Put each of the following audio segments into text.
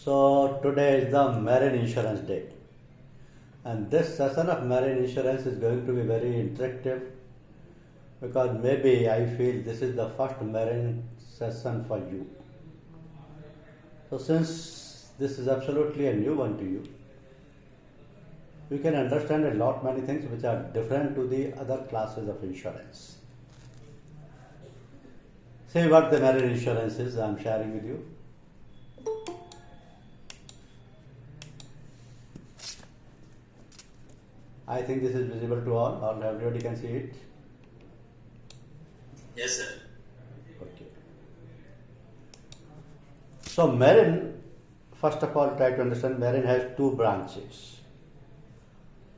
So today is the Marine Insurance Day, and this session of Marine Insurance is going to be very interactive because maybe I feel this is the first marine session for you. So since this is absolutely a new one to you, you can understand a lot many things which are different to the other classes of insurance. See what the marine insurance is I am sharing with you. I think this is visible to all everybody can see it. Yes, sir. Okay. So marine, first of all, try to understand marine has two branches.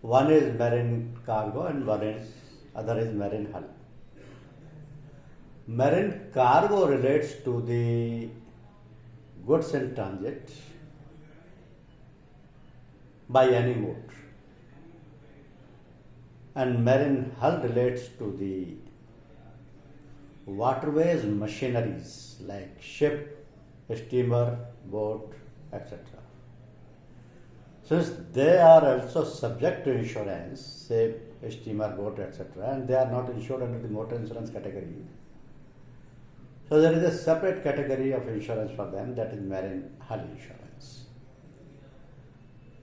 One is marine cargo and other is marine hull. Marine cargo relates to the goods in transit by any mode, and marine hull relates to the waterways machineries like ship, steamer, boat, etc. Since they are also subject to insurance, say steamer, boat, etc., and they are not insured under the motor insurance category, so there is a separate category of insurance for them, that is marine hull insurance.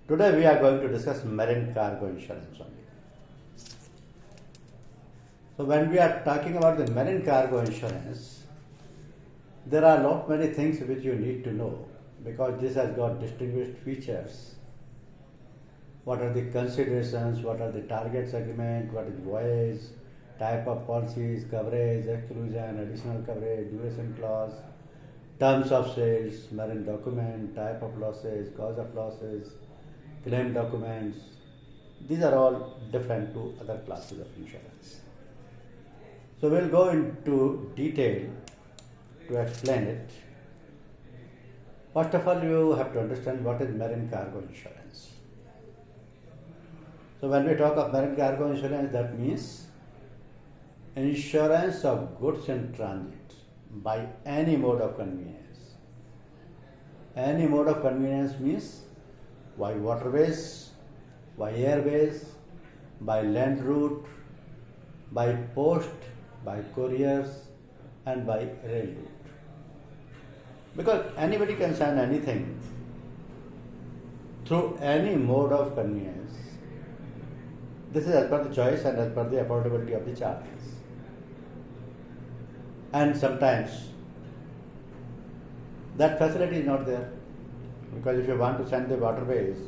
Today we are going to discuss marine cargo insurance only. So when we are talking about the marine cargo insurance, there are lot many things which you need to know because this has got distinguished features. What are the considerations, what are the target segment, what is voyage, type of policies, coverage, exclusion, additional coverage, duration clause, terms of sales, marine document, type of losses, cause of losses, claim documents. These are all different to other classes of insurance. So we'll go into detail to explain it. First of all, you have to understand what is marine cargo insurance. So when we talk of marine cargo insurance, that means insurance of goods in transit by any mode of convenience. Any mode of convenience means by waterways, by airways, by land route, by post, by couriers, and by rail route. Because anybody can send anything through any mode of convenience. This is as per the choice and as per the affordability of the charges. And sometimes that facility is not there. Because if you want to send the waterways,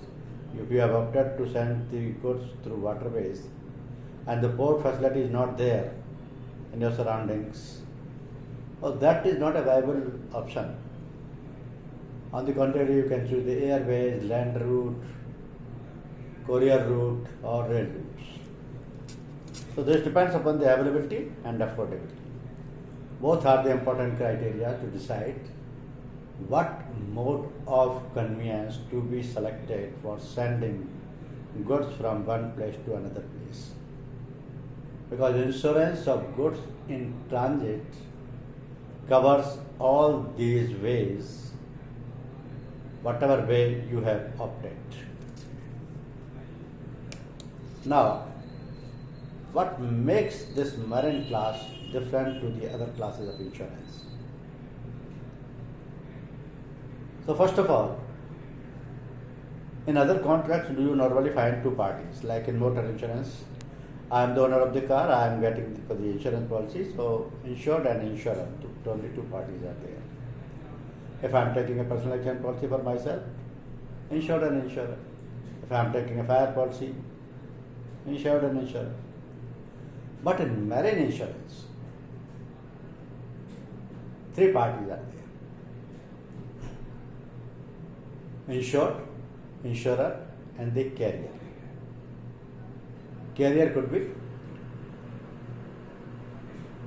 if you have opted to send the goods through waterways and the port facility is not there in your surroundings, that is not a viable option. On the contrary, you can choose the airways, land route, courier route, or rail routes. So this depends upon the availability and affordability. Both are the important criteria to decide what mode of conveyance to be selected for sending goods from one place to another place. Because insurance of goods in transit covers all these ways, whatever way you have opted. Now, what makes this marine class different to the other classes of insurance? So first of all, in other contracts do you normally find two parties, like in motor insurance, I am the owner of the car, I am getting the insurance policy, so insured and insurer, only two parties are there. If I am taking a personal accident policy for myself, insured and insurer. If I am taking a fire policy, insured and insurer. But in marine insurance, three parties are there. Insured, insurer, and the carrier. Carrier could be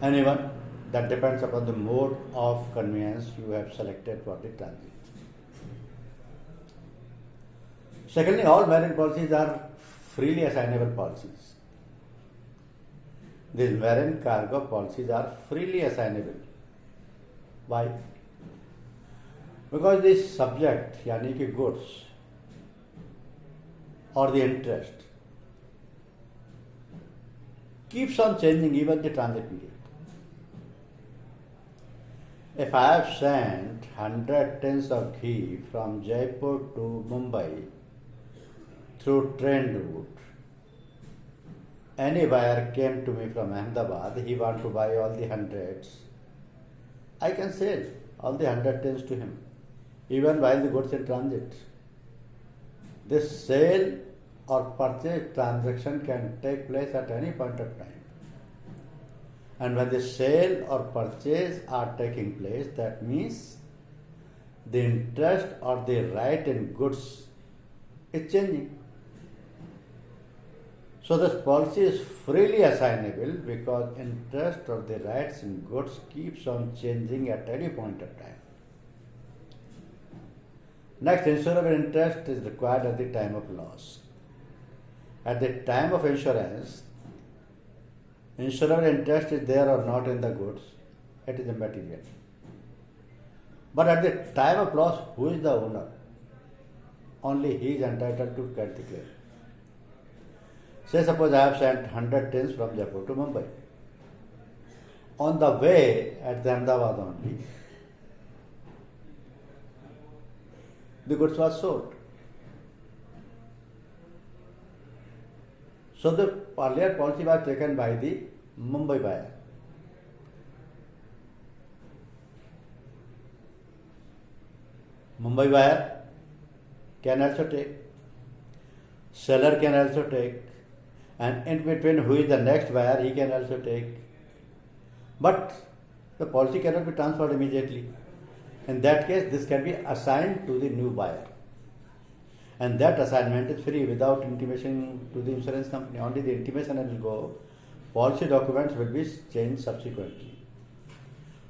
anyone, that depends upon the mode of conveyance you have selected for the transit. Secondly, all marine policies are freely assignable policies. These marine cargo policies are freely assignable. Why? Because this subject, यानी कि goods or the interest, keeps on changing even the transit period. If I have sent 100 tins of ghee from Jaipur to Mumbai through train route, any buyer came to me from Ahmedabad, he want to buy all the hundreds, I can sell all the 100 tins to him, even while the goods in transit. This sale or purchase transaction can take place at any point of time. And when the sale or purchase are taking place, that means the interest or the right in goods is changing. So this policy is freely assignable because interest or the rights in goods keeps on changing at any point of time. Next, insurable interest is required at the time of loss. At the time of insurance, insurable interest is there or not in the goods, it is immaterial. But at the time of loss, who is the owner? Only he is entitled to get the claim. Say suppose I have sent 100 tins from Jaipur to Mumbai. On the way at Ahmedabad only, the goods was sold. So the earlier policy was taken by the Mumbai buyer. Mumbai buyer can also take, seller can also take, and in between who is the next buyer, he can also take. But the policy cannot be transferred immediately. In that case, this can be assigned to the new buyer. And that assignment is free without intimation to the insurance company. Only the intimation will go. Policy documents will be changed subsequently.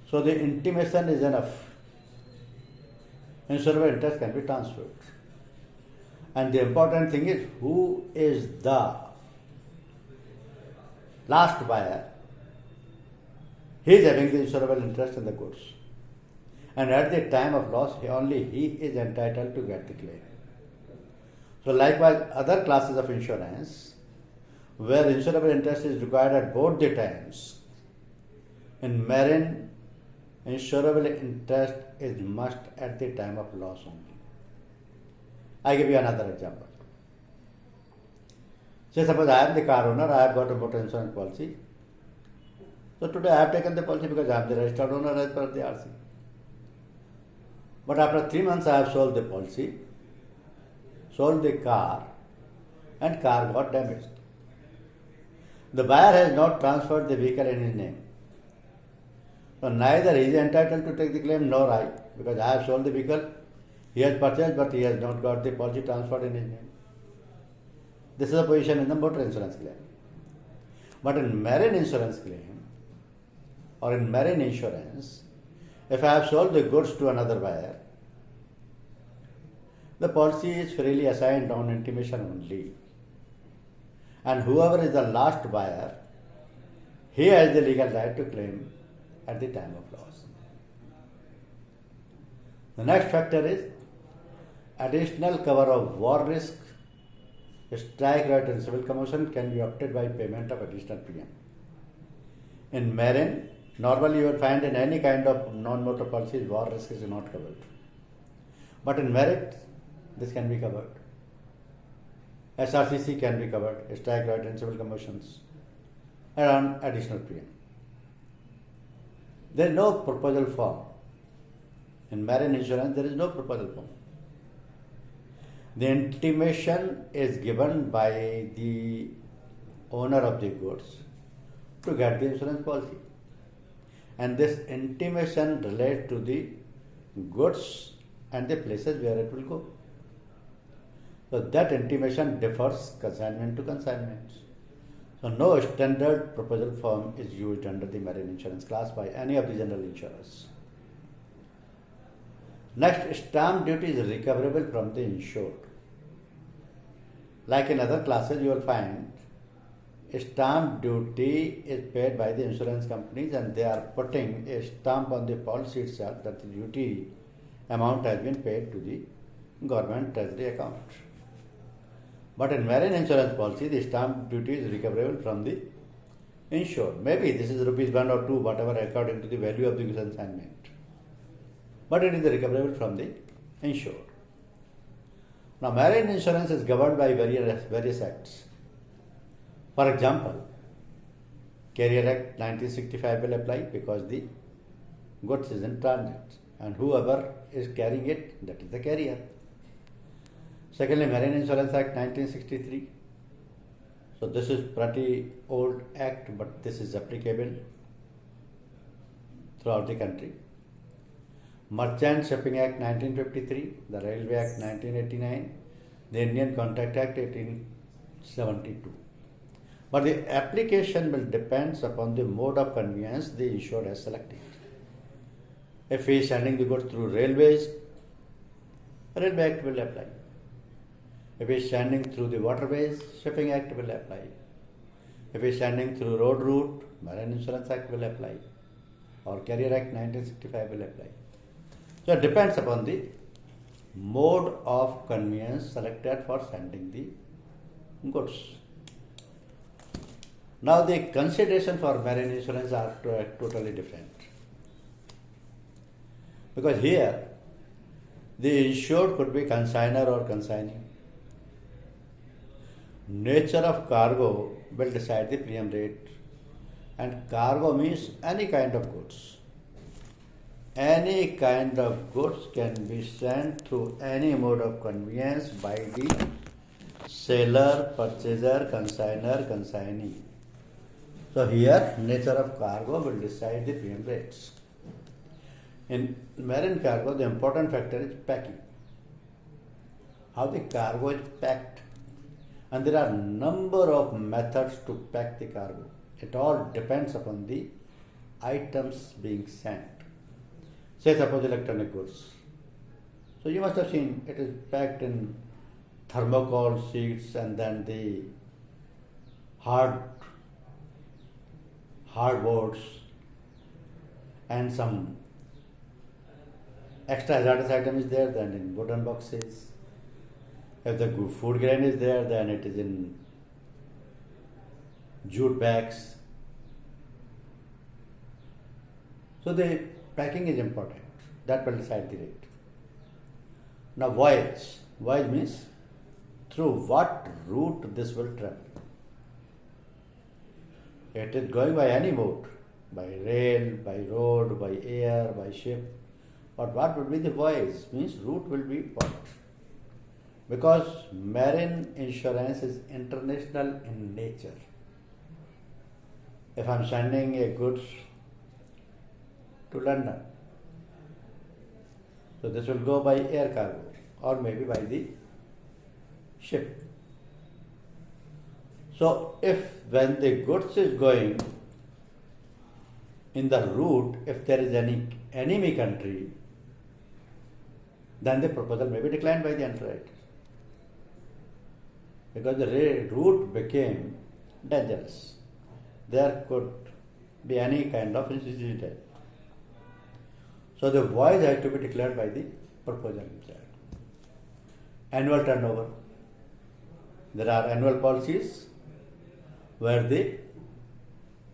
So the intimation is enough. Insurable interest can be transferred. And the important thing is who is the last buyer. He is having the insurable interest in the goods. And at the time of loss, only he is entitled to get the claim. So likewise, other classes of insurance, where insurable interest is required at both the times, in marine, insurable interest is must at the time of loss only. I give you another example. Say suppose I am the car owner, I have got a motor insurance policy. So today I have taken the policy because I am the registered owner as per the RC. But after 3 months I have sold the policy, sold the car, and car got damaged. The buyer has not transferred the vehicle in his name. So neither he is entitled to take the claim nor I, because I have sold the vehicle, he has purchased but he has not got the policy transferred in his name. This is the position in the motor insurance claim. But in marine insurance claim or in marine insurance, if I have sold the goods to another buyer, the policy is freely assigned on intimation only. And whoever is the last buyer, he has the legal right to claim at the time of loss. The next factor is additional cover of war risk, strike right and civil commotion can be opted by payment of additional premium. In marine, normally you will find in any kind of non-motor policies, war risk is not covered. But in merit, this can be covered. SRCC can be covered, strike right and civil commotions, and additional premium. There is no proposal form. In marine insurance, there is no proposal form. The intimation is given by the owner of the goods to get the insurance policy. And this intimation relates to the goods and the places where it will go. So that intimation differs consignment to consignment. So no standard proposal form is used under the marine insurance class by any of the general insurers. Next, stamp duty is recoverable from the insured. Like in other classes, you will find stamp duty is paid by the insurance companies and they are putting a stamp on the policy itself that the duty amount has been paid to the government treasury account. But in marine insurance policy, the stamp duty is recoverable from the insured. Maybe this is rupees 1 or 2, whatever, according to the value of the consignment. But it is recoverable from the insured. Now, marine insurance is governed by various acts. For example, Carrier Act 1965 will apply because the goods is in transit, and whoever is carrying it, that is the carrier. Secondly, Marine Insurance Act 1963. So this is pretty old act, but this is applicable throughout the country. Merchant Shipping Act 1953, the Railway Act 1989, the Indian Contract Act 1872. But the application will depend upon the mode of conveyance the insured has selected. If he is sending the goods through railways, Railway Act will apply. If he is sending through the waterways, Shipping Act will apply. If he is sending through road route, Marine Insurance Act will apply, or Carrier Act 1965 will apply. So it depends upon the mode of conveyance selected for sending the goods. Now the consideration for marine insurance are totally different. Because here, the insured could be consignor or consignee. Nature of cargo will decide the premium rate, and cargo means any kind of goods. Any kind of goods can be sent through any mode of conveyance by the seller, purchaser, consignor, consignee. So here, nature of cargo will decide the premium rates. In marine cargo, the important factor is packing. How the cargo is packed. And there are number of methods to pack the cargo. It all depends upon the items being sent. Say suppose electronic goods. So you must have seen it is packed in thermocol sheets and then the hardboards and some extra hazardous item is there, then in wooden boxes. If the food grain is there, then it is in jute bags. So the packing is important. That will decide the rate. Now voyage. Voyage means through what route this will travel. It is going by any mode, by rail, by road, by air, by ship. But what would be the voyage? Means route will be what? Because marine insurance is international in nature. If I am sending a goods to London, so this will go by air cargo or maybe by the ship. So if when the goods is going in the route, if there is any enemy country, then the proposal may be declined by the underwriter. Because the route became dangerous. There could be any kind of incident. So the voyage has to be declared by the proposal itself. Annual turnover. There are annual policies where the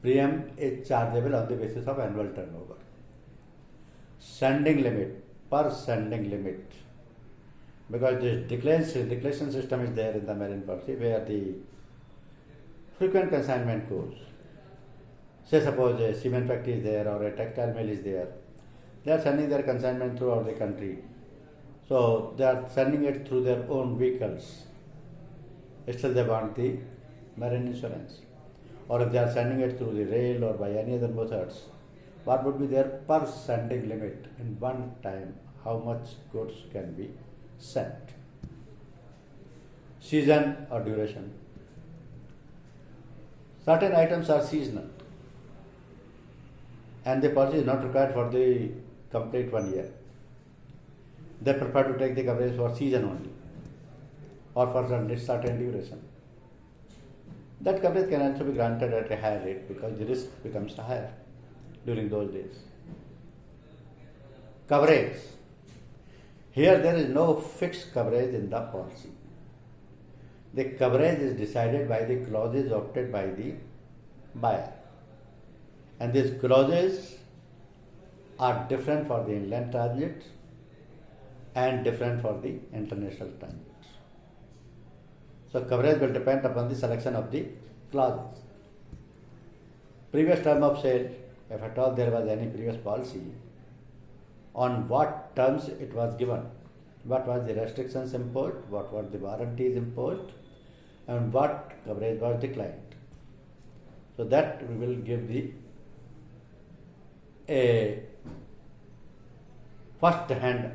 premium is chargeable on the basis of annual turnover. Sending limit, per sending limit. Because this declaration system is there in the marine policy where the frequent consignment goes. Say suppose a cement factory is there or a textile mill is there. They are sending their consignment throughout the country. So they are sending it through their own vehicles. Still they want the marine insurance. Or if they are sending it through the rail or by any other methods, what would be their per sending limit in one time? How much goods can be sent? Season or duration. Certain items are seasonal and the policy is not required for the complete 1 year. They prefer to take the coverage for season only or for certain duration. That coverage can also be granted at a higher rate because the risk becomes higher during those days. Coverage. Here there is no fixed coverage in the policy. The coverage is decided by the clauses opted by the buyer. And these clauses are different for the inland transit and different for the international transit. So coverage will depend upon the selection of the clauses. Previous term of sale, if at all there was any previous policy, on what terms it was given, what was the restrictions imposed, what were the warranties imposed, and what coverage was declined. So that we will give a first-hand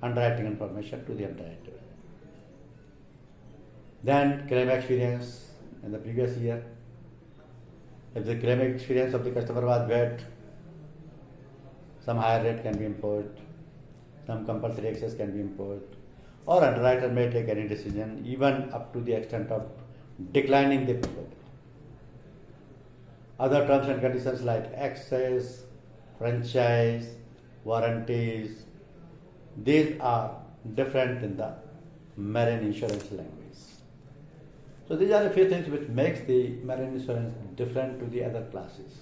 underwriting information to the underwriter. Then claim experience in the previous year. If the claim experience of the customer was bad, some higher rate can be imposed, some compulsory access can be imposed, or underwriter may take any decision even up to the extent of declining the proposal. Other terms and conditions like access, franchise, warranties, these are different in the marine insurance language. So these are a few things which makes the marine insurance different to the other classes.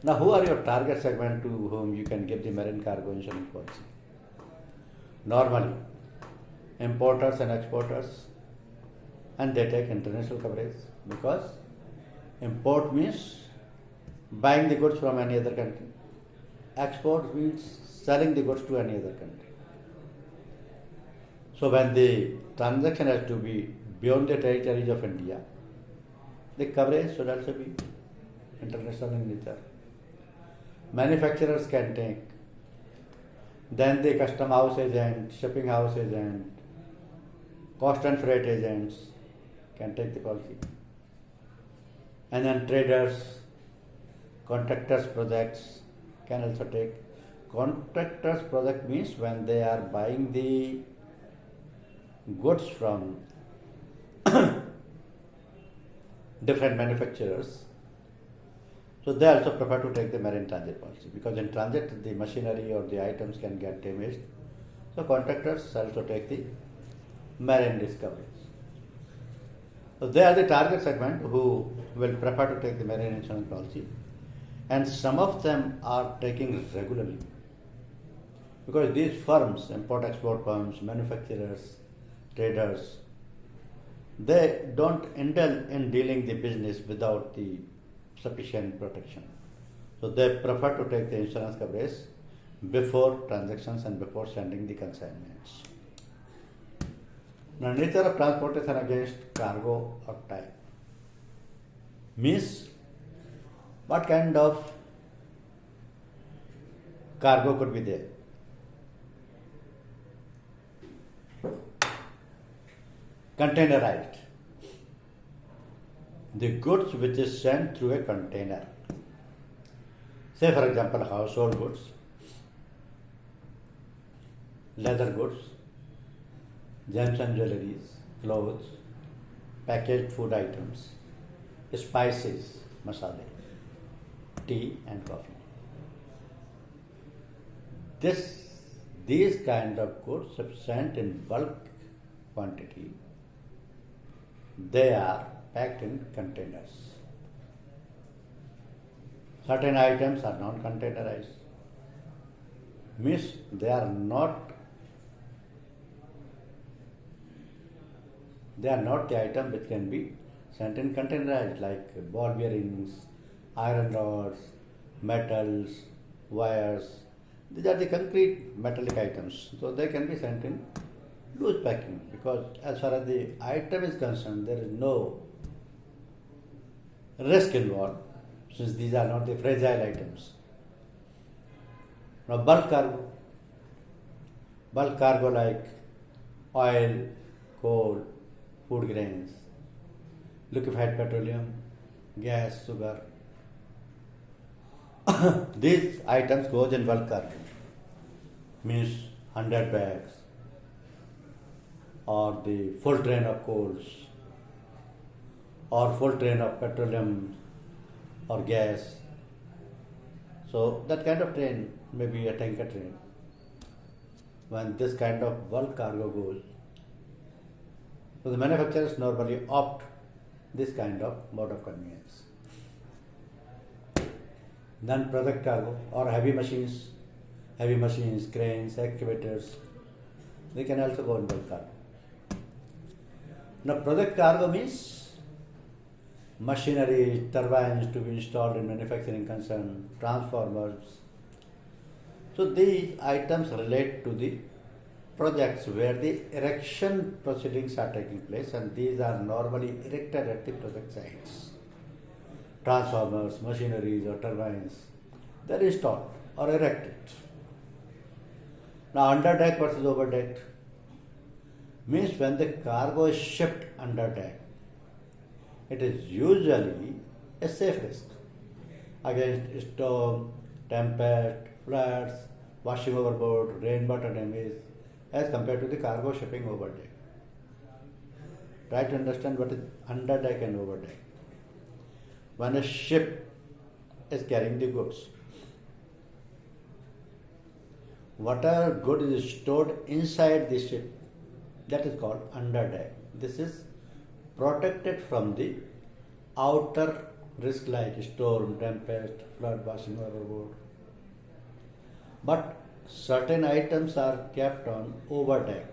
Now, who are your target segment to whom you can give the marine cargo insurance policy? Normally, importers and exporters, and they take international coverage because import means buying the goods from any other country. Export means selling the goods to any other country. So when the transaction has to be beyond the territories of India, the coverage should also be international in nature. Manufacturers can take, then the custom house agent, shipping house agent, cost and freight agents can take the policy. And then traders, contractors projects can also take. Contractors project means when they are buying the goods from different manufacturers, so they also prefer to take the marine transit policy because in transit the machinery or the items can get damaged. So contractors also take the marine risk coverage. So they are the target segment who will prefer to take the marine insurance policy, and some of them are taking regularly because these firms, import-export firms, manufacturers, traders, they don't indulge in dealing the business without the sufficient protection. So they prefer to take the insurance coverage before transactions and before sending the consignments. Now, nature of transportation against cargo or type means what kind of cargo could be there. Containerized. The goods which is sent through a container. Say for example household goods, leather goods, gems and jewelries, clothes, packaged food items, spices, masala, tea and coffee. These kind of goods are sent in bulk quantity. They are packed in containers. Certain items are non-containerized. Means they are not the item which can be sent in containerized, like ball bearings, iron rods, metals, wires. These are the concrete metallic items. So they can be sent in loose packing because as far as the item is concerned, there is no risk involved since these are not the fragile items. Now bulk cargo like oil, coal, food grains, liquefied petroleum, gas, sugar. These items goes in bulk cargo, means 100 bags or the full train of coals or full train of petroleum or gas. So that kind of train may be a tanker train. when this kind of bulk cargo goes. So the manufacturers normally opt this kind of mode of conveyance. Then product cargo or heavy machines, cranes, excavators, they can also go in bulk cargo. Now product cargo means machinery, turbines to be installed in manufacturing concern, transformers. So these items relate to the projects where the erection proceedings are taking place, and these are normally erected at the project sites. Transformers, machineries or turbines, they are installed or erected. Now under deck versus over deck means when the cargo is shipped under deck, it is usually a safe risk against storm, tempest, floods, washing overboard, rainwater damage as compared to the cargo shipping over deck. Try to understand what is under deck and over deck. When a ship is carrying the goods, whatever good is stored inside the ship, that is called under deck. This is protected from the outer risk like storm, tempest, flood, washing overboard. But certain items are kept on overdeck,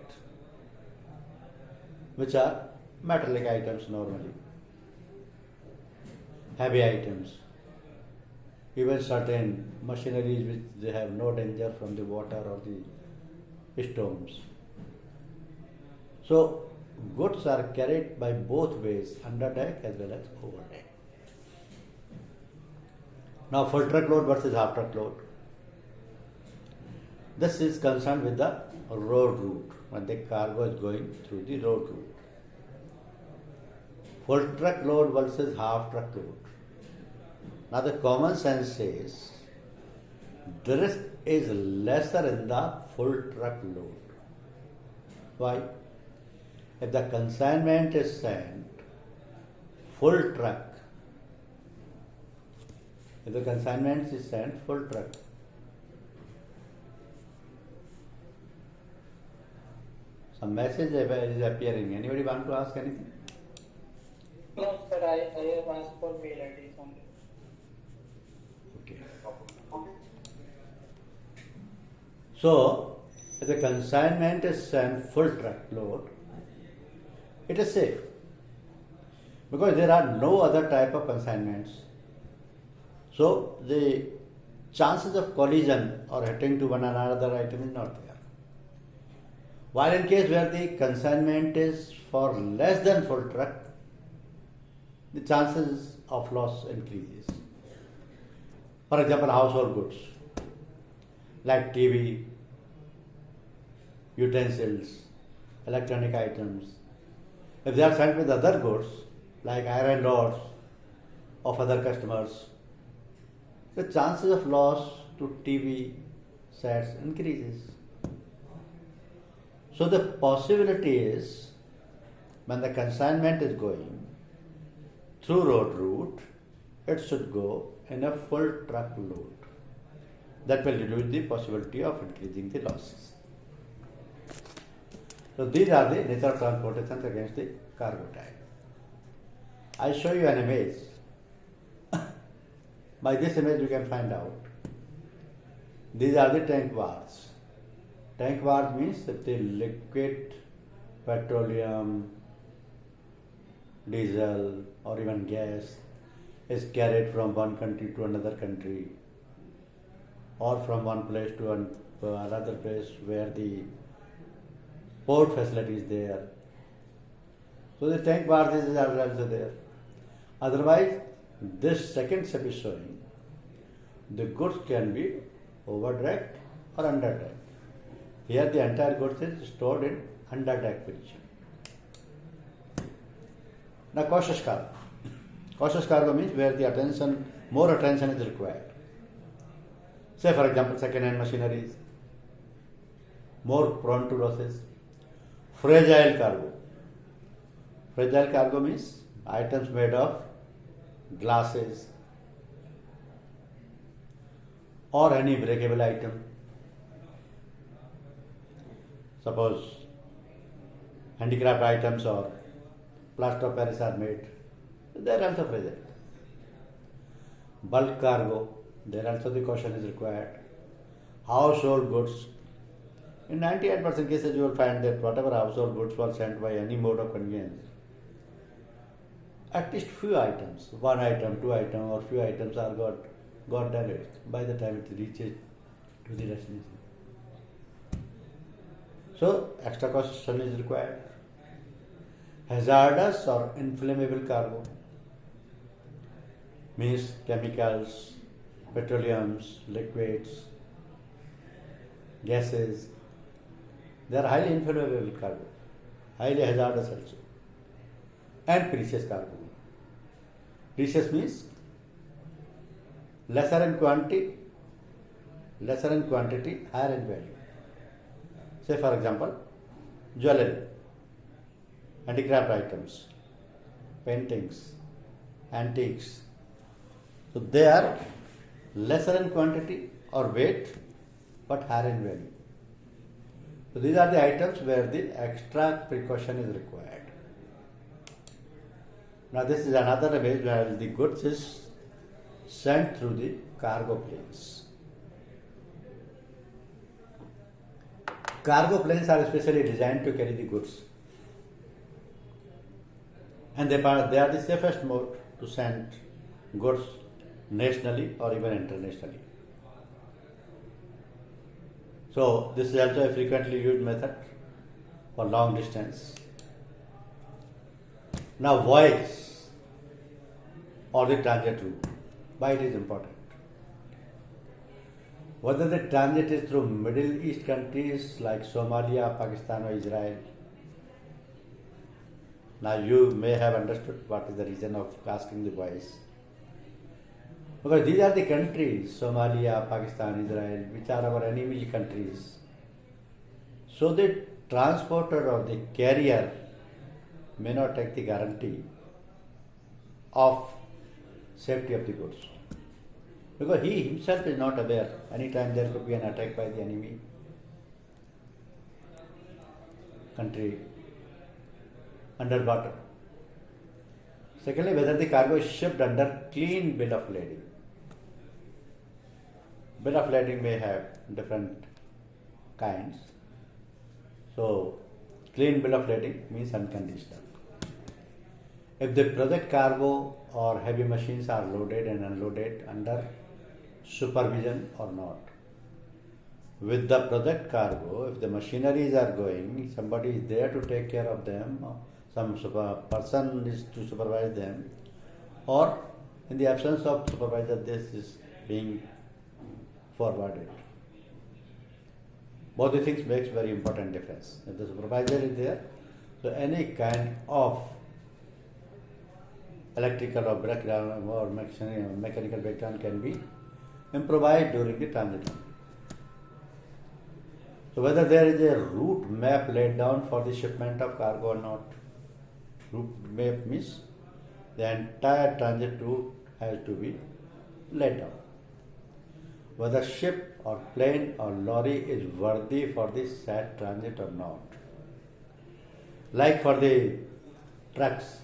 which are metallic items normally, heavy items, even certain machineries which they have no danger from the water or the storms. So goods are carried by both ways, under deck as well as over deck. Now full truckload versus half truckload. This is concerned with the road route, when the cargo is going through the road route. Full truckload versus half truckload. Now the common sense says the risk is lesser in the full truckload. Why? If the consignment is sent full truck, some message is appearing. Anybody want to ask anything? No, sir, I have asked for mail IDs only. Okay. So, if the consignment is sent full truckload, it is safe because there are no other type of consignments. So, the chances of collision or hitting to one another item is not there. While in case where the consignment is for less than full truck, the chances of loss increases. For example, household goods like TV, utensils, electronic items. If they are sent with other goods like iron rods of other customers, the chances of loss to TV sets increases. So the possibility is when the consignment is going through road route, it should go in a full truck load. That will reduce the possibility of increasing the losses. So these are the nature of transportation against the cargo type. I show you an image. By this image you can find out. These are the tank bars. Tank bar means if the liquid petroleum, diesel or even gas is carried from one country to another country or from one place to another place where the port facility is there. So the tank bars are also there. Otherwise, this second step is showing the goods can be over deck or under deck. Here the entire goods is stored in under deck position. Now cautious cargo. Cautious cargo means where the more attention is required. Say for example, second-hand machineries, more prone to losses. Fragile cargo. Fragile cargo means items made of glasses or any breakable item. Suppose handicraft items or plaster of Paris are made, they are also present. Bulk cargo, there also the caution is required. Household goods, in 98% cases you will find that whatever household goods were sent by any mode of conveyance, at least few items, one item, two items or few items are got damaged by the time it reaches to the destination. So extra caution is required. Hazardous or inflammable cargo means chemicals, petroleums, liquids, gases. They are highly inflammable cargo, highly hazardous also. And precious cargo. Precious means lesser in quantity, higher in value. Say for example, jewelry, handicraft items, paintings, antiques. So they are lesser in quantity or weight but higher in value. So these are the items where the extra precaution is required. Now this is another image where the goods is sent through the cargo planes. Cargo planes are specially designed to carry the goods, and they are the safest mode to send goods nationally or even internationally. So this is also a frequently used method for long distance. Now voyage or the transit route, why it is important? Whether the transit is through Middle East countries like Somalia, Pakistan or Israel. Now you may have understood what is the reason of asking the voice. Because these are the countries, Somalia, Pakistan, Israel, which are our enemy countries. So the transporter or the carrier may not take the guarantee of safety of the goods. Because he himself is not aware, anytime there could be an attack by the enemy country underwater. Secondly, whether the cargo is shipped under clean bill of lading. Bill of lading may have different kinds. So, clean bill of lading means unconditional. If the project cargo or heavy machines are loaded and unloaded under supervision or not. With the project cargo, if the machineries are going, somebody is there to take care of them, some person is to supervise them, or in the absence of supervisor, this is being forwarded. Both the things makes very important difference. If the supervisor is there, so any kind of electrical or breakdown or mechanical breakdown can be improvised during the transit. So whether there is a route map laid down for the shipment of cargo or not. Route map means the entire transit route has to be laid down. Whether ship or plane or lorry is worthy for the said transit or not. Like for the trucks,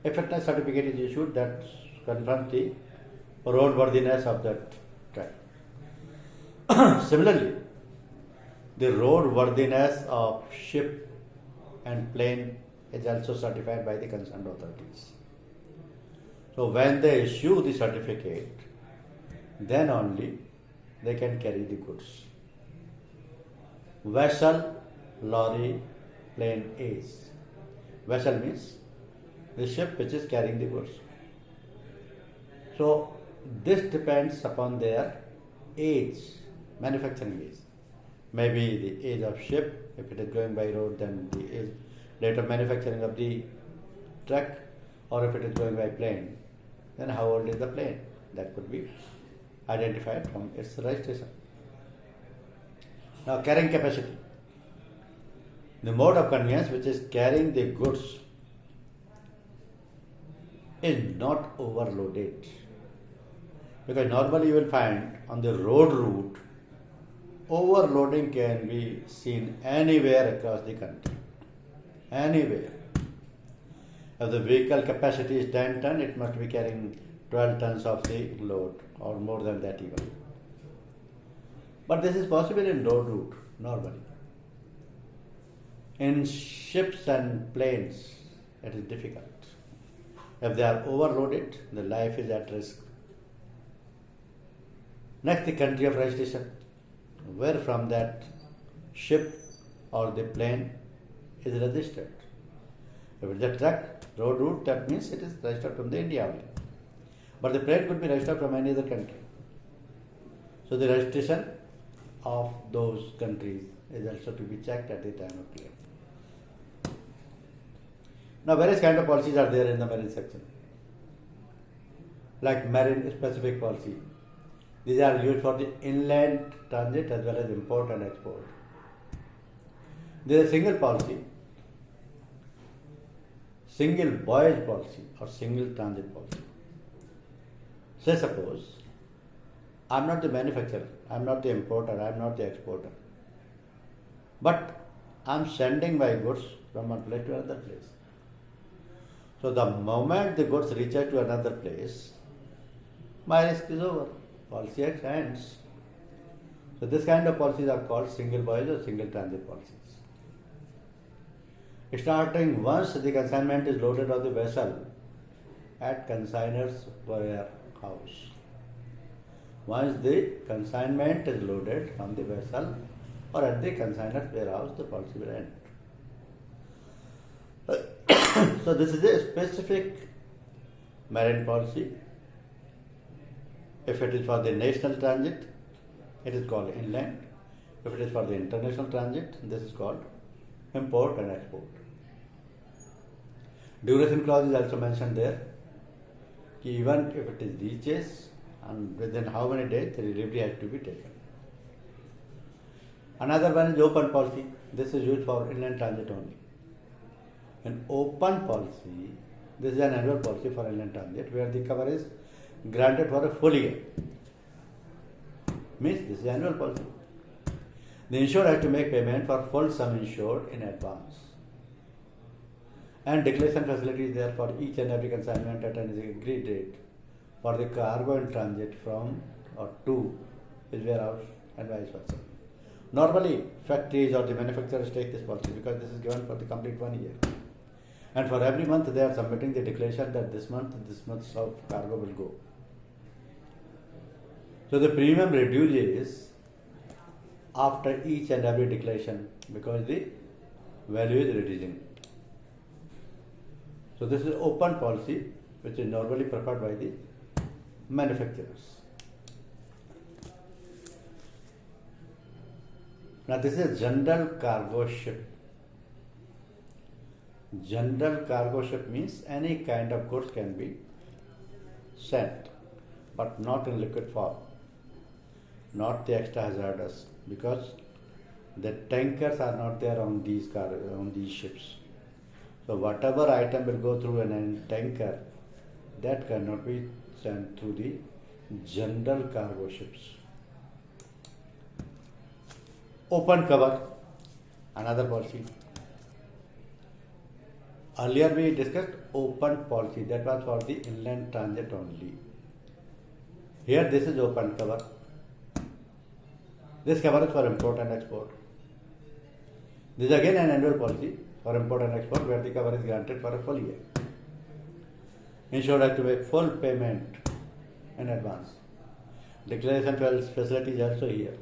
a fitness certificate is issued that confirms the roadworthiness of that truck. Similarly, the roadworthiness of ship and plane is also certified by the concerned authorities. So when they issue the certificate, then only they can carry the goods. Vessel, lorry, plane is. Vessel means the ship which is carrying the goods. So this depends upon their age, manufacturing age. Maybe the age of ship, if it is going by road, then the age, date of manufacturing of the truck, or if it is going by plane, then how old is the plane? That could be identified from its registration. Now carrying capacity. The mode of conveyance which is carrying the goods is not overloaded. Because normally you will find on the road route overloading can be seen anywhere across the country. Anywhere. If the vehicle capacity is 10 ton, it must be carrying 12 tons of the load or more than that even. But this is possible in road route normally. In ships and planes, it is difficult. If they are overloaded, the life is at risk. Next, the country of registration, where from that ship or the plane is registered. If it is a truck, road route, that means it is registered from the India only. But the plane could be registered from any other country. So the registration of those countries is also to be checked at the time of claim. Now, various kind of policies are there in the marine section, like marine specific policy. These are used for the inland transit as well as import and export. There is a single policy, single voyage policy or single transit policy. Say suppose, I am not the manufacturer, I am not the importer, I am not the exporter, but I am sending my goods from one place to another place. So the moment the goods reach to another place, my risk is over. Policy ends. So this kind of policies are called single voyage or single transit policies. Starting once the consignment is loaded on the vessel at consignor's warehouse. Once the consignment is loaded on the vessel or at the consignor's warehouse, the policy will end. So this is a specific marine policy. If it is for the national transit, it is called inland. If it is for the international transit, this is called import and export. Duration clause is also mentioned there. Even if it is reaches and within how many days the delivery has to be taken. Another one is open policy. This is used for inland transit only. An open policy, this is an annual policy for inland transit where the cover is granted for a full year. Means this is annual policy. The insured has to make payment for full sum insured in advance. And declaration facility is there for each and every consignment at an agreed date for the cargo in transit from or to his warehouse and vice versa. Normally, factories or the manufacturers take this policy because this is given for the complete 1 year. And for every month they are submitting the declaration that this month of cargo will go. So the premium reduces after each and every declaration because the value is reducing. So this is open policy which is normally preferred by the manufacturers. Now this is general cargo ship. General cargo ship means any kind of goods can be sent, but not in liquid form, not the extra hazardous, because the tankers are not there on these ships. So whatever item will go through a tanker, that cannot be sent through the general cargo ships. Open cover, another policy. Earlier we discussed open policy, that was for the inland transit only. Here this is open cover. This cover is for import and export. This is again an annual policy for import and export where the cover is granted for a full year. Insured has to make full payment in advance. Declaration facility is also here.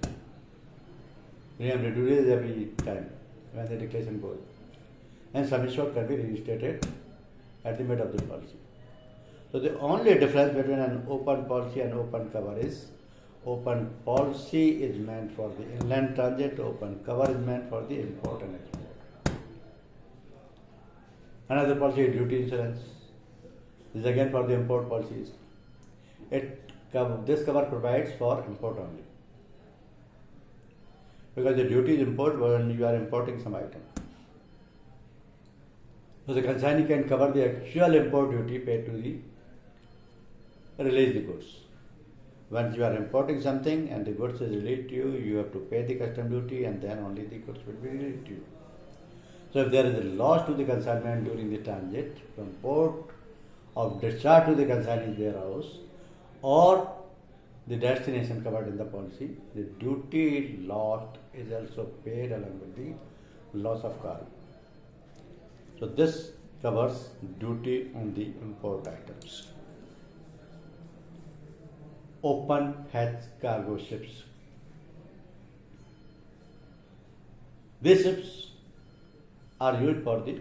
Premium reduces every time when the declaration goes. And sum insured can be reinstated at the mid of the policy. So the only difference between an open policy and open cover is open policy is meant for the inland transit, open cover is meant for the import and export. Another policy is duty insurance. This is again for the import policies. This cover provides for import only. Because the duty is import when you are importing some item. So the consignee can cover the actual import duty paid to the release the goods. Once you are importing something and the goods is released to you, you have to pay the custom duty and then only the goods will be released to you. So if there is a loss to the consignment during the transit from port of discharge to the consignee's warehouse or the destination covered in the policy, the duty lost is also paid along with the loss of cargo. So this covers duty on the import items. Open hatch cargo ships. These ships are used for the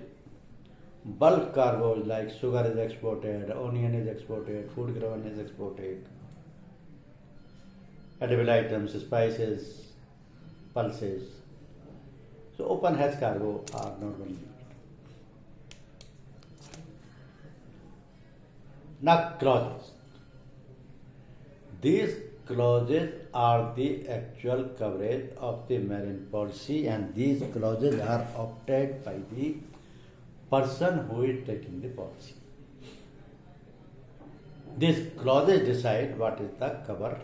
bulk cargoes like sugar is exported, onion is exported, food grain is exported, edible items, spices, pulses. So open hatch cargo are normally used. Now clauses. These clauses are the actual coverage of the marine policy, and these clauses are opted by the person who is taking the policy. These clauses decide what is the cover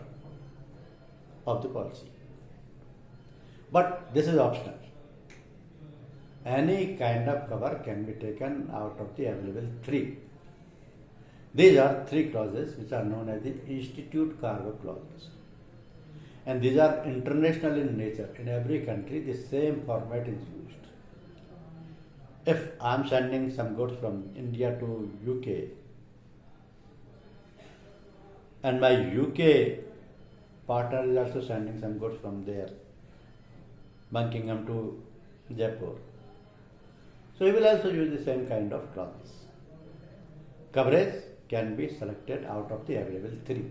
of the policy. But this is optional. Any kind of cover can be taken out of the available three. These are three clauses which are known as the Institute Cargo Clauses. And these are international in nature. In every country, the same format is used. If I am sending some goods from India to UK, and my UK partner is also sending some goods from there, Buckingham to Jaipur, so he will also use the same kind of clauses. Coverage can be selected out of the available three.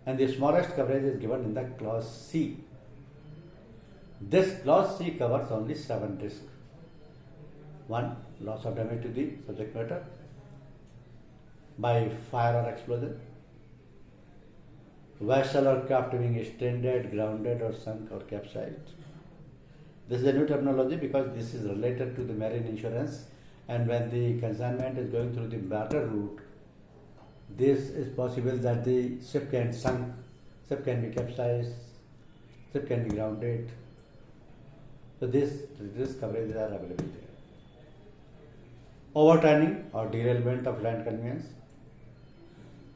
And the smallest coverage is given in the clause C. This clause C covers only 7 risks. 1. Loss of damage to the subject matter by fire or explosion. Vessel or craft being stranded, grounded or sunk or capsized. This is a new terminology because this is related to the marine insurance. And when the consignment is going through the barter route, this is possible that the ship can sink, ship can be capsized, ship can be grounded. So this coverages are available there. Overturning or derailment of land conveyance,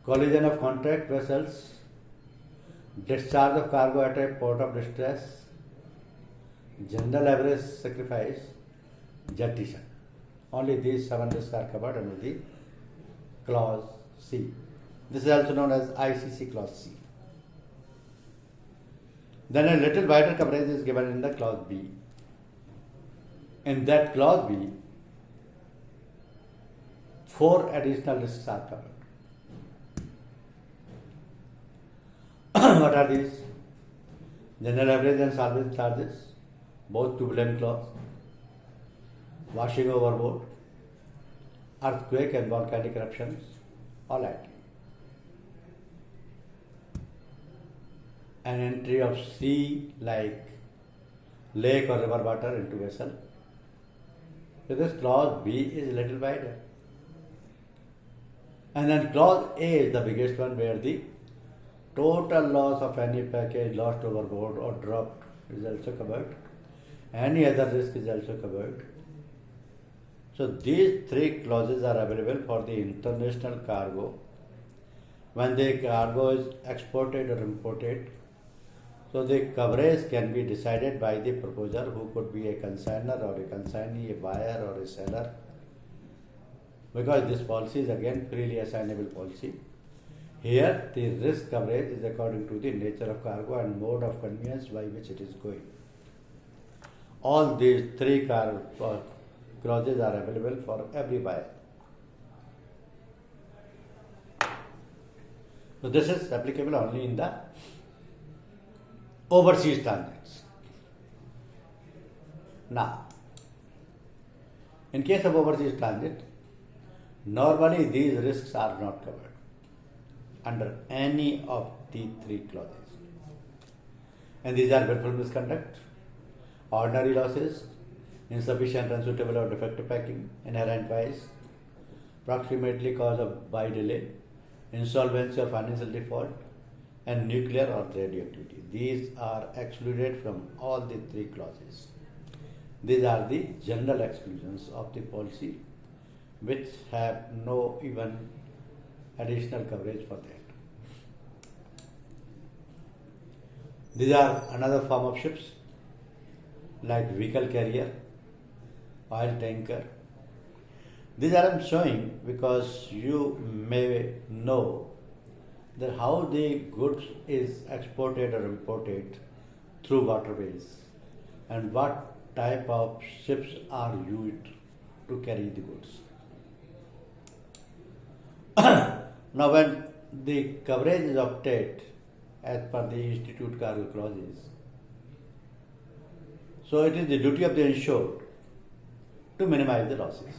collision of contract vessels, discharge of cargo at a port of distress, general average sacrifice, jettisoned. Only these 7 risks are covered under the clause C. This is also known as ICC clause C. Then a little wider coverage is given in the clause B. In that clause B, 4 additional risks are covered. What are these? General average and salvage charges, both to blame clause, washing overboard, earthquake and volcanic eruptions, all active. An entry of sea like lake or river water into vessel. So this clause B is a little wider. And then clause A is the biggest one, where the total loss of any package lost overboard or dropped is also covered. Any other risk is also covered. So these 3 clauses are available for the international cargo when the cargo is exported or imported. So the coverage can be decided by the proposer, who could be a consigner or a consignee, a buyer or a seller, because this policy is again freely assignable policy. Here the risk coverage is according to the nature of cargo and mode of conveyance by which it is going. All these 3 clauses are available for every buyer. So this is applicable only in the overseas transactions. Now, in case of overseas transit, normally these risks are not covered under any of the 3 clauses. And these are willful misconduct, ordinary losses, insufficient, unsuitable or defective packing, inherent vice, approximately cause of by delay, insolvency or financial default, and nuclear or radioactivity. These are excluded from all the three clauses. These are the general exclusions of the policy which have no even additional coverage for that. These are another form of ships like vehicle carrier, oil tanker. These I am showing because you may know that how the goods is exported or imported through waterways and what type of ships are used to carry the goods. Now when the coverage is obtained as per the Institute cargo clauses, so it is the duty of the insured to minimize the losses.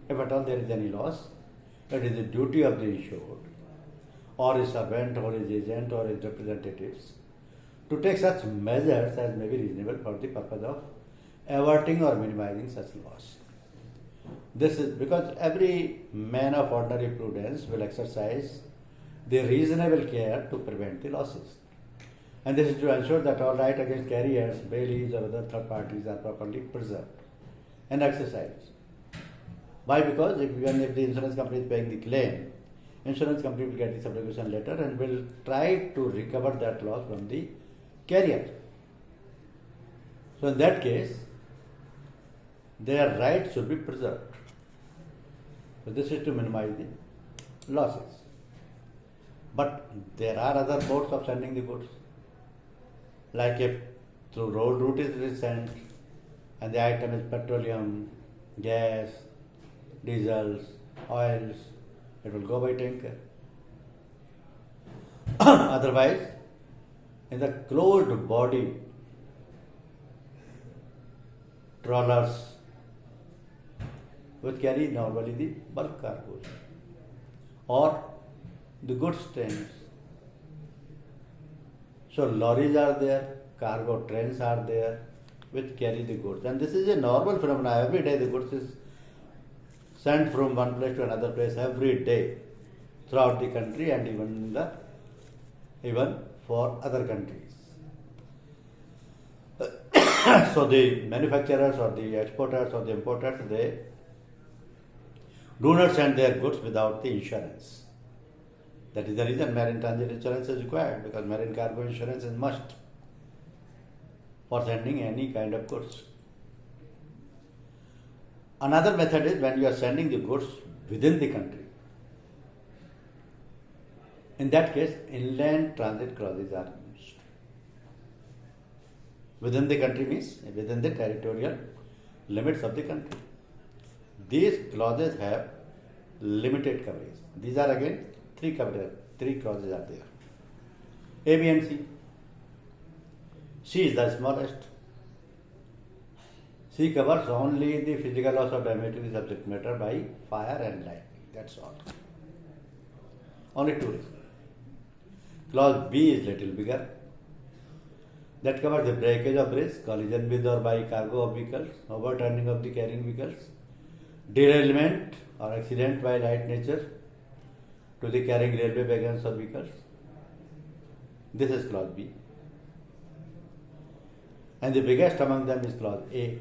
If at all there is any loss, it is the duty of the insured or his servant or his agent or his representatives to take such measures as may be reasonable for the purpose of averting or minimizing such loss. This is because every man of ordinary prudence will exercise the reasonable care to prevent the losses. And this is to ensure that all right against carriers, bailies or other third parties are properly preserved and exercised. Why? Because even if the insurance company is paying the claim, insurance company will get the subrogation letter and will try to recover that loss from the carrier. So in that case, their rights should be preserved. So this is to minimize the losses. But there are other modes of sending the goods. Like if through road route it is sent and the item is petroleum, gas, diesels, oils, it will go by tanker. Otherwise, in the closed body trawlers which carry normally the bulk cargoes or the goods trains. So lorries are there, cargo trains are there which carry the goods, and this is a normal phenomenon. Every day the goods is sent from one place to another place every day throughout the country and even for other countries. So the manufacturers or the exporters or the importers, they do not send their goods without the insurance. That is the reason marine transit insurance is required, because marine cargo insurance is must for sending any kind of goods. Another method is when you are sending the goods within the country. In that case, inland transit clauses are used. Within the country means within the territorial limits of the country. These clauses have limited coverage. These are again three clauses are there. A, B and C. C is the smallest. C covers only the physical loss or damage to the subject matter by fire and lightning. That's all. Only two reasons. Clause B is little bigger. That covers the breakage of bridge, collision with or by cargo of vehicles, overturning of the carrying vehicles, derailment or accident by light nature to the carrying railway wagons or vehicles. This is clause B. And the biggest among them is clause A.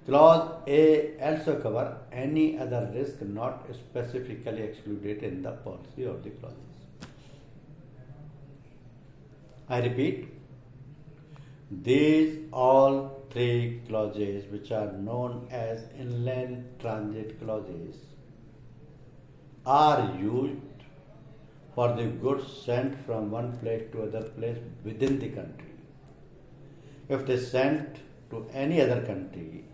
Clause A also covers any other risk not specifically excluded in the policy or the clauses. I repeat, these all three clauses, which are known as inland transit clauses, are used for the goods sent from one place to other place within the country. If they sent to any other country,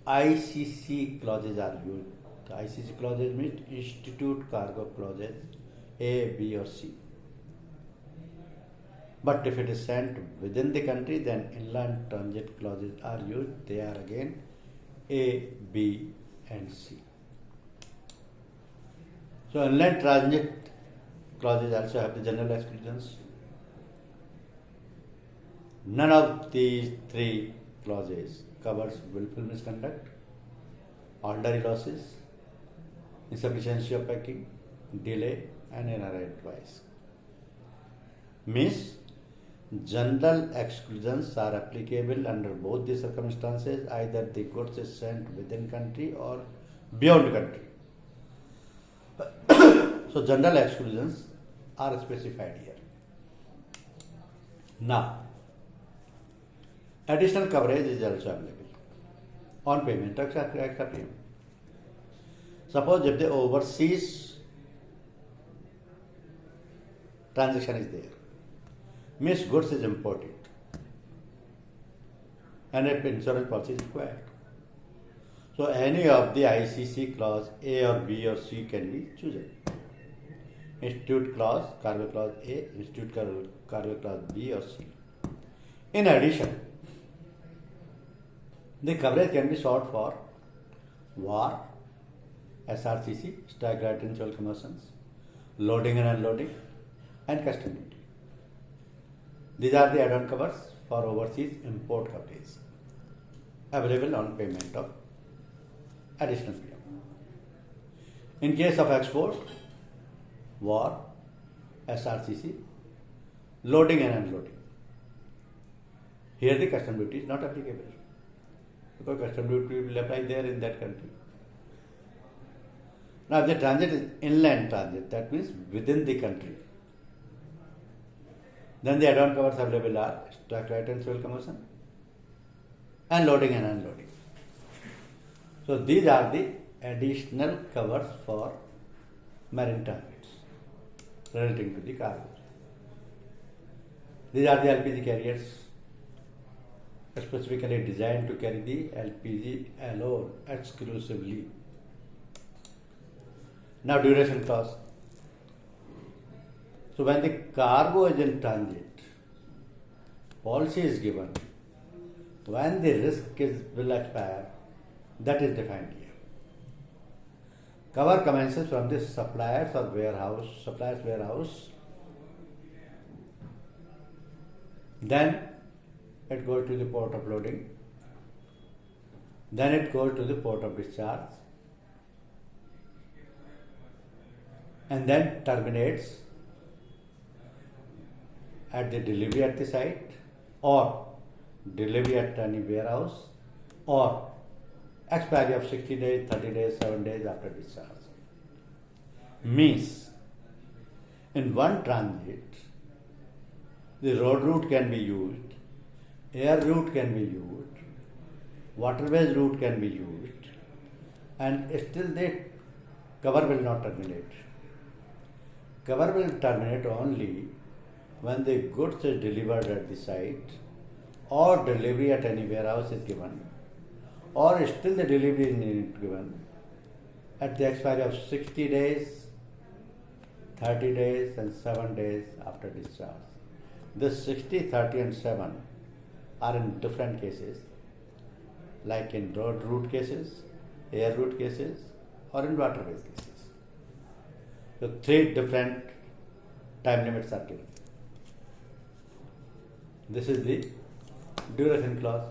ICC clauses are used. The ICC clauses means Institute Cargo Clauses A, B or C. But if it is sent within the country, then inland transit clauses are used. They are again A, B and C. So inland transit clauses also have the general exclusions. None of these three clauses covers willful misconduct, ordinary losses, insufficiency of packing, delay, and inherent vice. Means general exclusions are applicable under both the circumstances, either the goods is sent within country or beyond country. So general exclusions are specified here. Now, additional coverage is also available on payment of extra premium. Suppose if the overseas transaction is there, means goods is imported and if insurance policy is required. So any of the ICC clause A or B or C can be chosen. Institute clause, cargo clause A, institute cargo clause B or C. In addition, the coverage can be sought for war, SRCC, staggered initial commotions, loading and unloading, and custom duty. These are the add-on covers for overseas import coverage available on payment of additional premium. In case of export, war, SRCC, loading and unloading. Here the custom duty is not applicable because custom duty will apply there in that country. Now if the transit is inland transit, that means within the country, then the add-on covers available are struck right and civil commotion and loading and unloading. So these are the additional covers for marine transits relating to the cargo. These are the LPG carriers specifically designed to carry the LPG alone exclusively. Now duration clause. So when the cargo is in transit, policy is given. When the risk will expire, that is defined here. Cover commences from the supplier's warehouse. Then it goes to the port of loading. Then it goes to the port of discharge. And then terminates at the delivery at the site or delivery at any warehouse or expiry of 60 days, 30 days, 7 days after discharge. Means in one transit, the road route can be used, air route can be used, waterways route can be used, and still the cover will not terminate. Cover will terminate only when the goods is delivered at the site or delivery at any warehouse is given, or still the delivery is given at the expiry of 60 days, 30 days and 7 days after discharge. This 60, 30 and 7 are in different cases, like in road route cases, air route cases or in waterways cases. So 3 different time limits are given. This is the duration clause.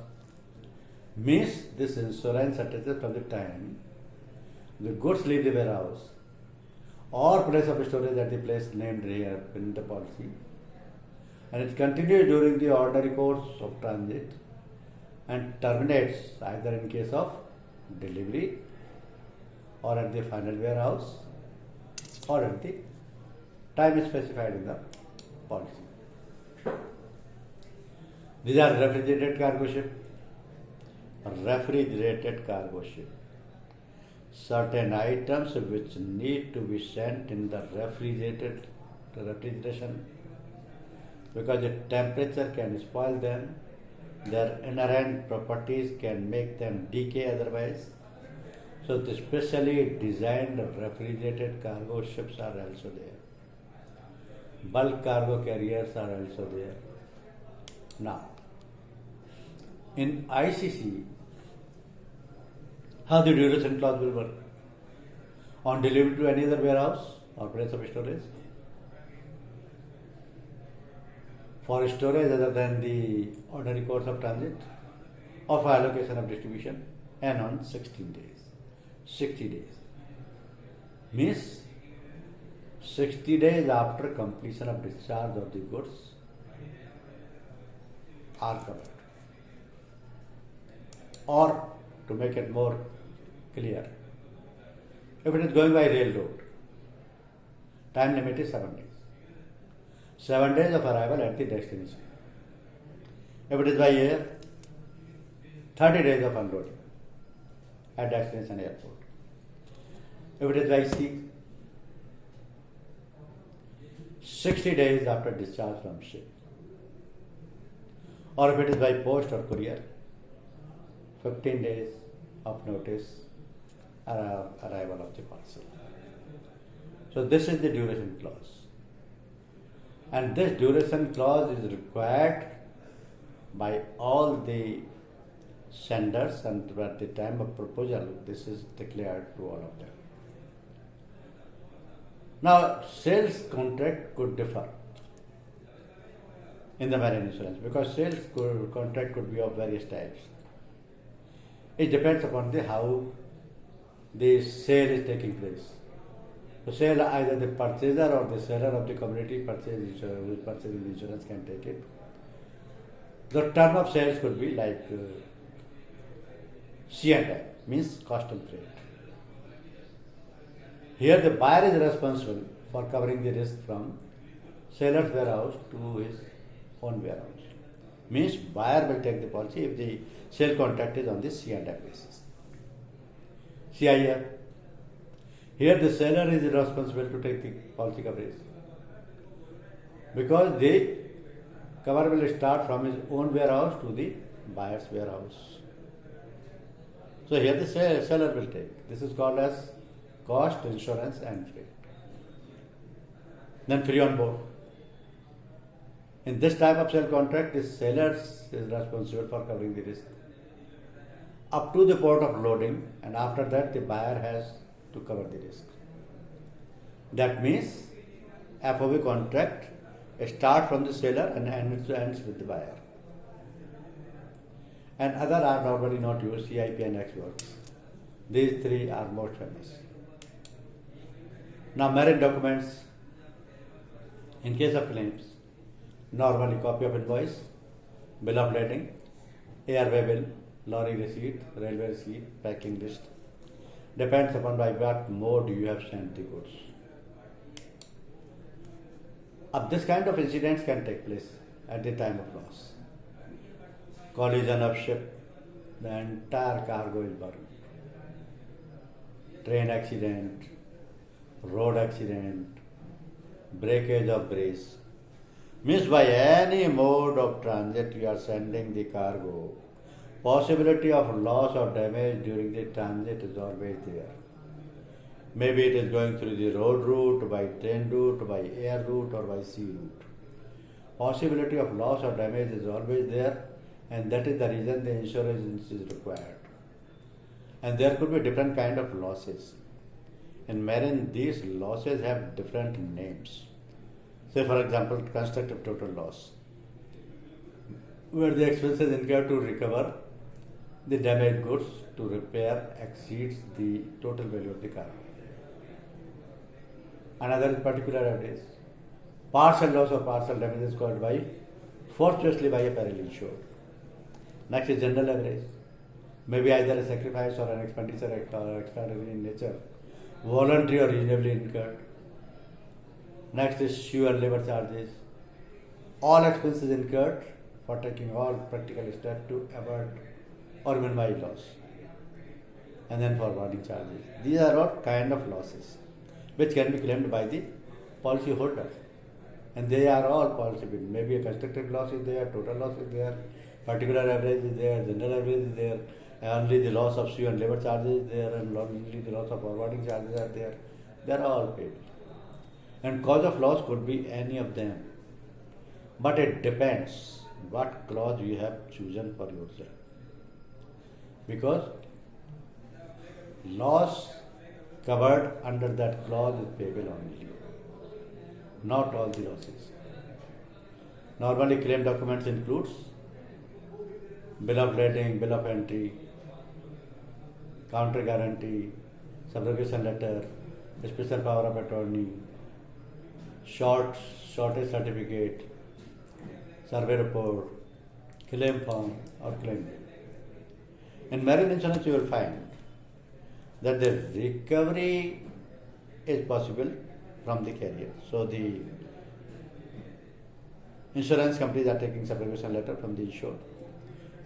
Means this insurance attaches from the time the goods leave the warehouse or place of storage at the place named here in the policy, and it continues during the ordinary course of transit and terminates either in case of delivery or at the final warehouse or at the time specified in the policy. These are refrigerated cargo ship. Refrigerated cargo ship. Certain items which need to be sent in the refrigeration because the temperature can spoil them, their inherent properties can make them decay otherwise. So the specially designed refrigerated cargo ships are also there. Bulk cargo carriers are also there. Now, in ICC, how the duration clause will work? On delivery to any other warehouse or place of storage? For storage other than the ordinary course of transit or for allocation of distribution, and on 16 days. 60 days. Means 60 days after completion of discharge of the goods are covered. Or, to make it more clear, if it is going by railroad, time limit is 7 days. 7 days of arrival at the destination. If it is by air, 30 days of unloading at destination airport. If it is by sea, 60 days after discharge from ship. Or if it is by post or courier, 15 days of notice arrival of the parcel. So this is the duration clause. And this duration clause is required by all the senders, and at the time of proposal this is declared to all of them. Now, sales contract could differ in the marine insurance because sales contract could be of various types. It depends upon how the sale is taking place. The sale, either the purchaser or the seller of the commodity purchasing the insurance can take it. The term of sales could be like C&I, means cost and freight. Here the buyer is responsible for covering the risk from seller's warehouse to his own warehouse. Means buyer will take the policy if the sale contract is on the C&I basis. CIF. Here the seller is responsible to take the policy coverage because the cover will start from his own warehouse to the buyer's warehouse. So here the seller will take. This is called as cost, insurance and freight. Then free on board. In this type of sale contract, the seller is responsible for covering the risk up to the port of loading, and after that the buyer has to cover the risk. That means FOB contract starts from the seller and ends with the buyer. And other are normally not used, CIP and X-Works. These three are most famous. Now, marine documents, in case of claims, normally copy of invoice, bill of lading, airway bill, lorry receipt, railway receipt, packing list. Depends upon by what mode you have sent the goods. This kind of incidents can take place at the time of loss. Collision of ship, the entire cargo is burned. Train accident, road accident, breakage of brace. Means by any mode of transit you are sending the cargo, possibility of loss or damage during the transit is always there. Maybe it is going through the road route, by train route, by air route or by sea route. Possibility of loss or damage is always there, and that is the reason the insurance is required. And there could be different kind of losses. In marine, these losses have different names. Say for example, constructive total loss, where the expenses incurred to recover the damaged goods to repair exceeds the total value of the cargo. Another is particular evidence. Partial loss or partial damage is caused by fortuitously by a peril insured. Next is general average. Maybe either a sacrifice or an expenditure extraordinary in nature, voluntary or reasonably incurred. Next is fuel and labor charges. All expenses incurred for taking all practical steps to avoid or minimize loss. And then forwarding charges. These are all kind of losses which can be claimed by the policy holder. And they are all policy. Maybe a constructive loss is there, total loss is there, particular average is there, general average is there, only the loss of fuel and labor charges is there, and only the loss of forwarding charges are there. They are all paid. And cause of loss could be any of them. But it depends what clause you have chosen for yourself. Because loss covered under that clause is payable only, not all the losses. Normally claim documents includes bill of lading, bill of entry, counter guarantee, subrogation letter, special power of attorney, shortage certificate, survey report, claim form or claim. In marine insurance, you will find that the recovery is possible from the carrier. So the insurance companies are taking subrogation letter from the insured,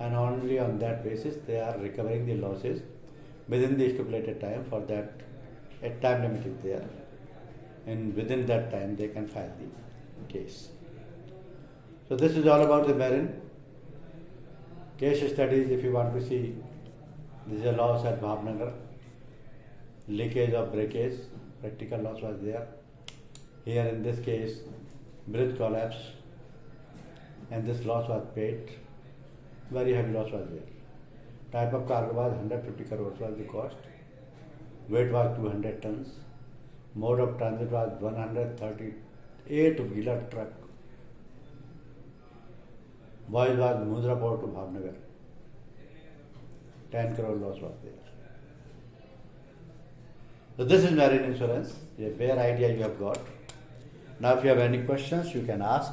and only on that basis they are recovering the losses within the stipulated time. For that, a time limit is there, and within that time they can file the case. So this is all about the marine. Case studies, if you want to see, this is a loss at Bhavnagar, leakage of breakage, practical loss was there. Here in this case, bridge collapse, and this loss was paid. Very heavy loss was there. Type of cargo was 150 crores was the cost. Weight was 200 tons. Mode of transit was 138 wheeler truck. Voyage was Mundra Port to Bhavnagar. 10 crore loss was there. So this is marine insurance. A bare idea you have got. Now if you have any questions, you can ask.